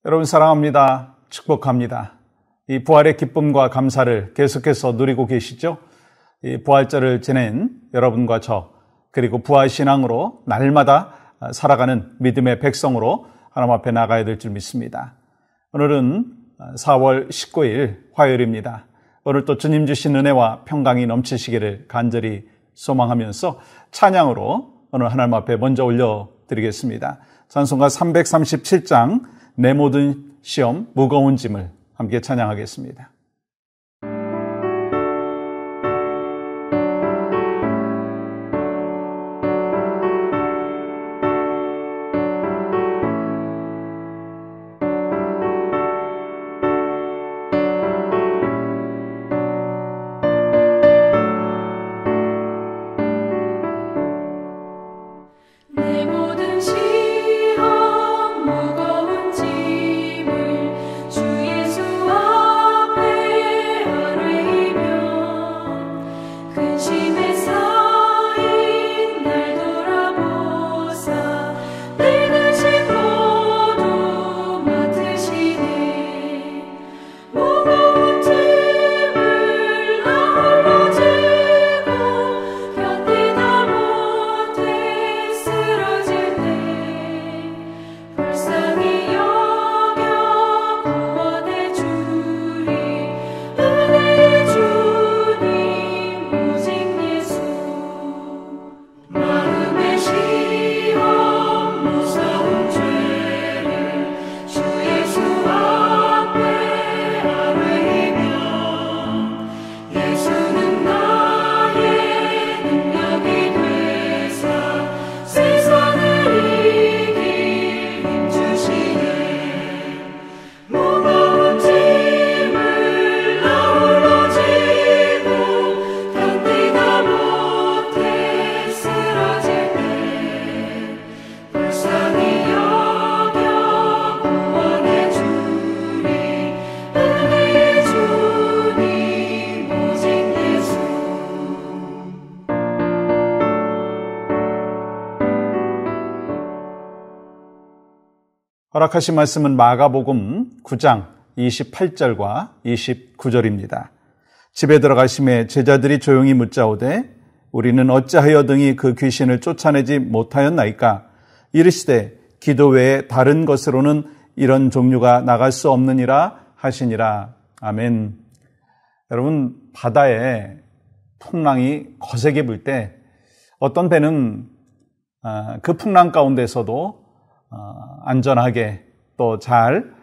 여러분 사랑합니다. 축복합니다. 이 부활의 기쁨과 감사를 계속해서 누리고 계시죠? 이 부활절을 지낸 여러분과 저, 그리고 부활신앙으로 날마다 살아가는 믿음의 백성으로 하나님 앞에 나가야 될 줄 믿습니다. 오늘은 4월 19일 화요일입니다. 오늘 또 주님 주신 은혜와 평강이 넘치시기를 간절히 소망하면서 찬양으로 오늘 하나님 앞에 먼저 올려드리겠습니다. 찬송가 337장 내 모든 시험 무거운 짐을 함께 찬양하겠습니다. 허락하신 말씀은 마가복음 9장 28절과 29절입니다. 집에 들어가심에 제자들이 조용히 묻자오되 우리는 어찌하여 등이 그 귀신을 쫓아내지 못하였나이까? 이르시되 기도 외에 다른 것으로는 이런 종류가 나갈 수 없느니라 하시니라. 아멘. 여러분, 바다에 풍랑이 거세게 불 때 어떤 배는 그 풍랑 가운데서도 안전하게 또 잘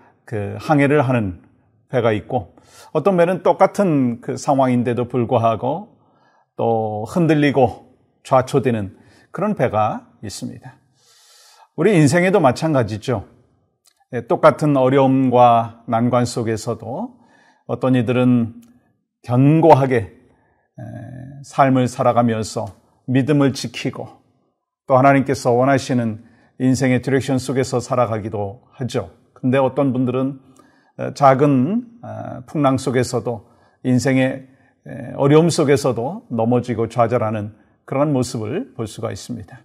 항해를 하는 배가 있고, 어떤 배는 똑같은 그 상황인데도 불구하고 또 흔들리고 좌초되는 그런 배가 있습니다. 우리 인생에도 마찬가지죠. 똑같은 어려움과 난관 속에서도 어떤 이들은 견고하게 삶을 살아가면서 믿음을 지키고 또 하나님께서 원하시는 인생의 디렉션 속에서 살아가기도 하죠. 근데 어떤 분들은 작은 풍랑 속에서도 인생의 어려움 속에서도 넘어지고 좌절하는 그런 모습을 볼 수가 있습니다.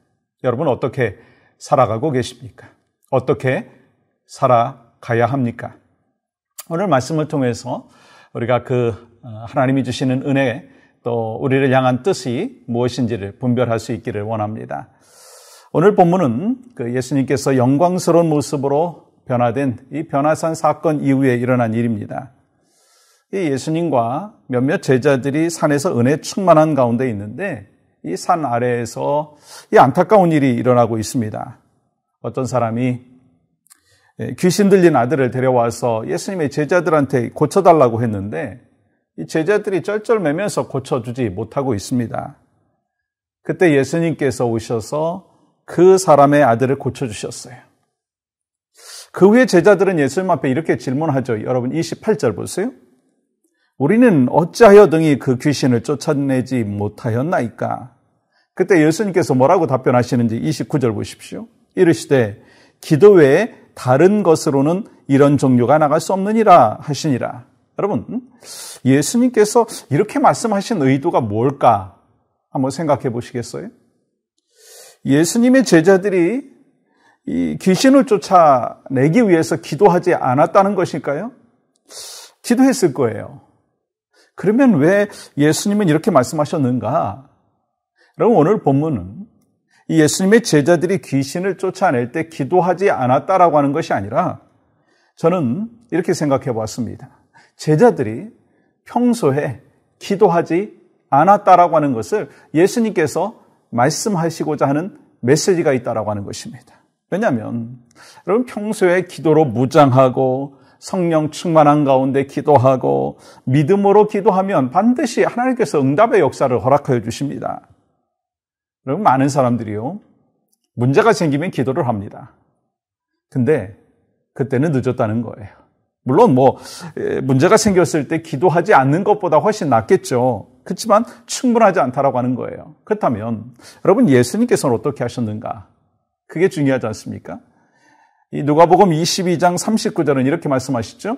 여러분 어떻게 살아가고 계십니까? 어떻게 살아가야 합니까? 오늘 말씀을 통해서 우리가 하나님이 주시는 은혜 또 우리를 향한 뜻이 무엇인지를 분별할 수 있기를 원합니다. 오늘 본문은 예수님께서 영광스러운 모습으로 변화된 이 변화산 사건 이후에 일어난 일입니다. 이 예수님과 몇몇 제자들이 산에서 은혜 충만한 가운데 있는데 이 산 아래에서 이 안타까운 일이 일어나고 있습니다. 어떤 사람이 귀신 들린 아들을 데려와서 예수님의 제자들한테 고쳐달라고 했는데 이 제자들이 쩔쩔매면서 고쳐주지 못하고 있습니다. 그때 예수님께서 오셔서 그 사람의 아들을 고쳐주셨어요. 그 후에 제자들은 예수님 앞에 이렇게 질문하죠. 여러분 28절 보세요. 우리는 어찌하여 등이 그 귀신을 쫓아내지 못하였나이까? 그때 예수님께서 뭐라고 답변하시는지 29절 보십시오. 이르시되 기도 외에 다른 것으로는 이런 종류가 나갈 수 없느니라 하시니라. 여러분, 예수님께서 이렇게 말씀하신 의도가 뭘까? 한번 생각해 보시겠어요? 예수님의 제자들이 이 귀신을 쫓아내기 위해서 기도하지 않았다는 것일까요? 기도했을 거예요. 그러면 왜 예수님은 이렇게 말씀하셨는가? 여러분, 오늘 본문은 이 예수님의 제자들이 귀신을 쫓아낼 때 기도하지 않았다라고 하는 것이 아니라 저는 이렇게 생각해 보았습니다. 제자들이 평소에 기도하지 않았다라고 하는 것을 예수님께서 말씀하시고자 하는 메시지가 있다라고 하는 것입니다. 왜냐하면 여러분, 평소에 기도로 무장하고 성령 충만한 가운데 기도하고 믿음으로 기도하면 반드시 하나님께서 응답의 역사를 허락하여 주십니다. 여러분, 많은 사람들이요, 문제가 생기면 기도를 합니다. 근데 그때는 늦었다는 거예요. 물론 문제가 생겼을 때 기도하지 않는 것보다 훨씬 낫겠죠. 그렇지만 충분하지 않다라고 하는 거예요. 그렇다면 여러분, 예수님께서는 어떻게 하셨는가? 그게 중요하지 않습니까? 이 누가복음 22장 39절은 이렇게 말씀하시죠.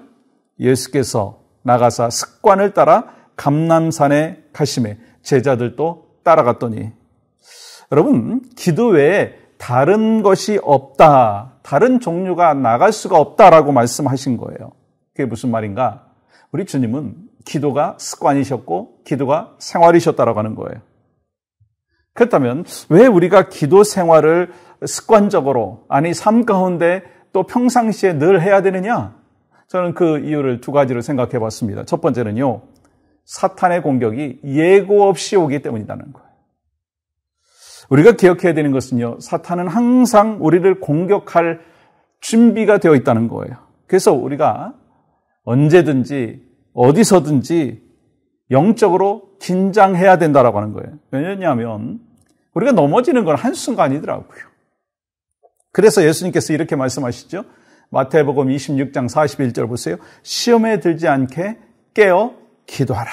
예수께서 나가사 습관을 따라 감람산에 가시매 제자들도 따라갔더니. 여러분, 기도 외에 다른 것이 없다, 다른 종류가 나갈 수가 없다라고 말씀하신 거예요. 그게 무슨 말인가? 우리 주님은 기도가 습관이셨고 기도가 생활이셨다라고 하는 거예요. 그렇다면 왜 우리가 기도 생활을 습관적으로, 아니 삶 가운데 또 평상시에 늘 해야 되느냐? 저는 그 이유를 두 가지로 생각해 봤습니다. 첫 번째는요, 사탄의 공격이 예고 없이 오기 때문이라는 거예요. 우리가 기억해야 되는 것은요, 사탄은 항상 우리를 공격할 준비가 되어 있다는 거예요. 그래서 우리가 언제든지 어디서든지 영적으로 긴장해야 된다라고 하는 거예요. 왜냐하면 우리가 넘어지는 건 한순간이더라고요. 그래서 예수님께서 이렇게 말씀하시죠. 마태복음 26장 41절 보세요. 시험에 들지 않게 깨어 기도하라.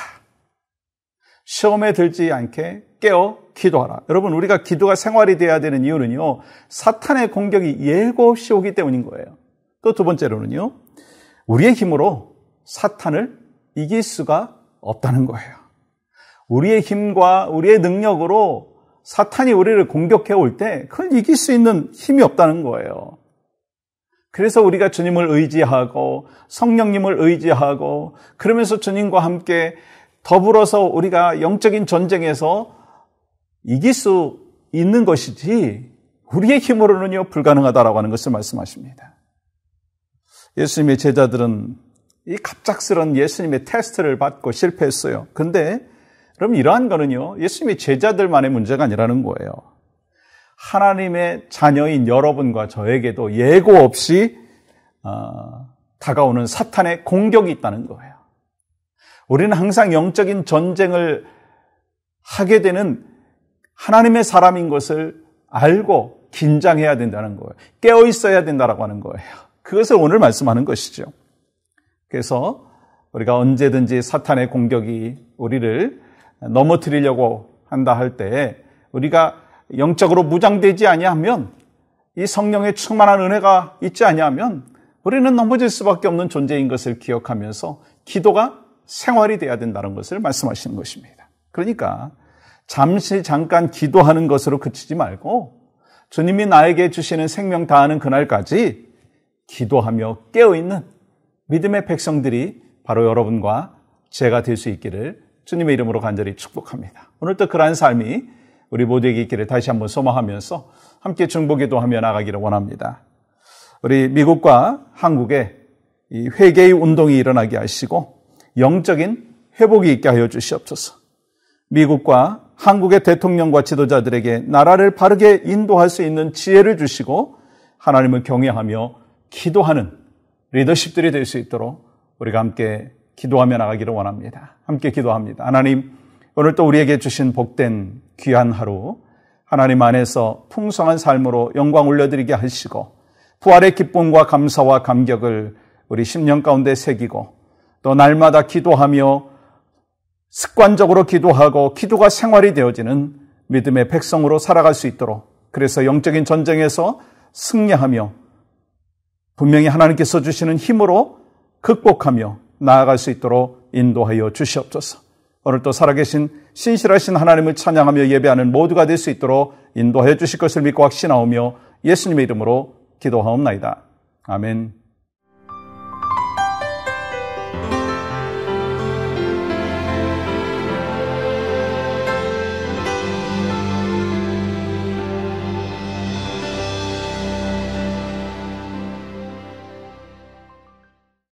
시험에 들지 않게 깨어 기도하라. 여러분, 우리가 기도가 생활이 되어야 되는 이유는요, 사탄의 공격이 예고 없이 오기 때문인 거예요. 또 두 번째로는요, 우리의 힘으로 사탄을 이길 수가 없다는 거예요. 우리의 힘과 우리의 능력으로 사탄이 우리를 공격해 올 때 그걸 이길 수 있는 힘이 없다는 거예요. 그래서 우리가 주님을 의지하고 성령님을 의지하고 그러면서 주님과 함께 더불어서 우리가 영적인 전쟁에서 이길 수 있는 것이지 우리의 힘으로는요 불가능하다라고 하는 것을 말씀하십니다. 예수님의 제자들은 이 갑작스런 예수님의 테스트를 받고 실패했어요. 그런데 그럼 이러한 거는요 예수님의 제자들만의 문제가 아니라는 거예요. 하나님의 자녀인 여러분과 저에게도 예고 없이 다가오는 사탄의 공격이 있다는 거예요. 우리는 항상 영적인 전쟁을 하게 되는 하나님의 사람인 것을 알고 긴장해야 된다는 거예요. 깨어 있어야 된다라고 하는 거예요. 그것을 오늘 말씀하는 것이죠. 그래서 우리가 언제든지 사탄의 공격이 우리를 넘어뜨리려고 한다 할 때 우리가 영적으로 무장되지 아니하면, 이 성령의 충만한 은혜가 있지 아니하면 우리는 넘어질 수밖에 없는 존재인 것을 기억하면서 기도가 생활이 돼야 된다는 것을 말씀하시는 것입니다. 그러니까 잠깐 기도하는 것으로 그치지 말고 주님이 나에게 주시는 생명 다하는 그날까지 기도하며 깨어있는 믿음의 백성들이 바로 여러분과 제가 될 수 있기를 주님의 이름으로 간절히 축복합니다. 오늘도 그러한 삶이 우리 모두에게 있기를 다시 한번 소망하면서 함께 중보기도하며 나가기를 원합니다. 우리 미국과 한국에 이 회개의 운동이 일어나게 하시고 영적인 회복이 있게 하여 주시옵소서. 미국과 한국의 대통령과 지도자들에게 나라를 바르게 인도할 수 있는 지혜를 주시고 하나님을 경외하며 기도하는 리더십들이 될 수 있도록 우리가 함께 기도하며 나가기를 원합니다. 함께 기도합니다. 하나님, 오늘 또 우리에게 주신 복된 귀한 하루, 하나님 안에서 풍성한 삶으로 영광 올려드리게 하시고 부활의 기쁨과 감사와 감격을 우리 심령 가운데 새기고 또 날마다 기도하며 습관적으로 기도하고 기도가 생활이 되어지는 믿음의 백성으로 살아갈 수 있도록, 그래서 영적인 전쟁에서 승리하며 분명히 하나님께서 주시는 힘으로 극복하며 나아갈 수 있도록 인도하여 주시옵소서. 오늘 또 살아계신 신실하신 하나님을 찬양하며 예배하는 모두가 될 수 있도록 인도하여 주실 것을 믿고 확신하오며 예수님의 이름으로 기도하옵나이다. 아멘.